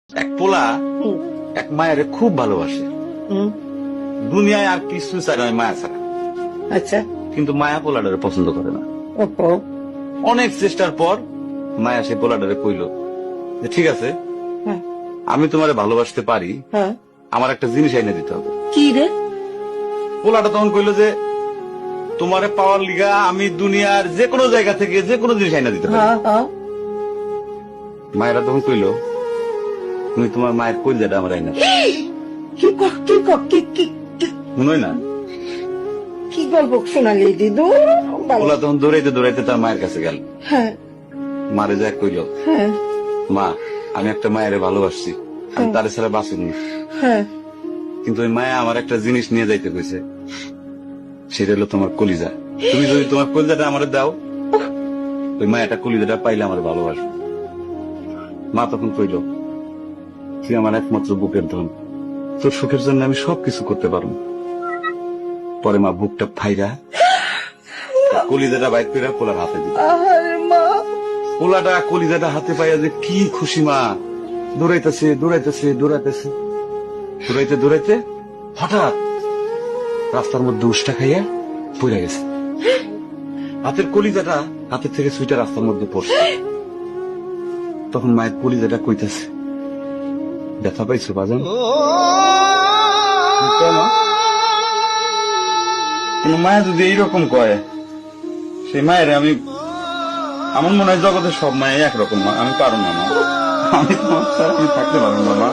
এক পোলা হুম, এক মায়ের খুব ভালোবাসে, হুম, দুনিয়ায় আর কিছু চাই নয় মায়া ছাড়া। আচ্ছা। কিন্তু মায়া পোলাডারে পছন্দ করে না। ওপো। অনেক চেষ্টার পর মায়া সেই পোলাডারে কইল যে ঠিক আছে, হ্যাঁ, আমি তোমারে ভালোবাসতে পারি, হ্যাঁ। আমার একটা জিনিস এনে দিতে হবে। কি রে? পোলাটা তখন কইল যে তোমারে পাওয়ার লিগা আমি দুনিয়ার যে কোনো জায়গা থেকে যে কোনো জিনিস এনে দিতে পারি। হ্যাঁ, হ্যাঁ। মায়েরা তখন কইল তুমি তোমার মায়ের কলিজাটা আমার এনে দাও। কি মনে হয় না? কি গল্প শোনালি দিদু? পোলা তখন দৌড়াইতে দৌড়াইতে তার মায়ের কাছে গেল, হ্যাঁ, মারে যা কইল হ্যাঁ, মা আমি একটা মায়ের ভালোবাসছি, আমি হ্যাঁ। তারে ছাড়া বাঁচিনি, হ্যাঁ। কিন্তু ওই মায়া আমার একটা জিনিস নিয়ে যাইতে কইছে, সেটা হলো তোমার কলিজা। তুমি যদি তোমার কলিজাটা আমার দাও, ওই মায়াটা কলিজাটা পাইলে আমার ভালোবাসবে। মা তখন কইল তুই আমার একমাত্র বুকের ধন, তোর সুখের জন্য আমি সবকিছু করতে পারবো। পরে মা বুকটা ফাইরা কলিজাটা বাইর করে পোলার হাতে দিল। আহারে মা। পোলাটা কলিজাটা হাতে পাইয়া যে কি খুশি, মা দৌড়াইতেছে দৌড়াইতেছে দৌড়াইতেছে, দৌড়াইতে দৌড়াইতে হঠাৎ রাস্তার মধ্যে উষ্টা খাইয়া পড়ে গেছে। হাতের কলিজাটা হাতের থেকে সুইটা রাস্তার মধ্যে পড়ছে। তখন মায়ের কলিজাটা কইতেছে ব্যথা পাইছো বাজান? কোন মায়া যদি এইরকম কয়, সেই মায়ের আমি, আমার মনে হয় জগতের সব মায়ের একরকম, মা আমি পারো না, মা আমি তোমার ছাড়া আমি থাকতে পারবো না, মা।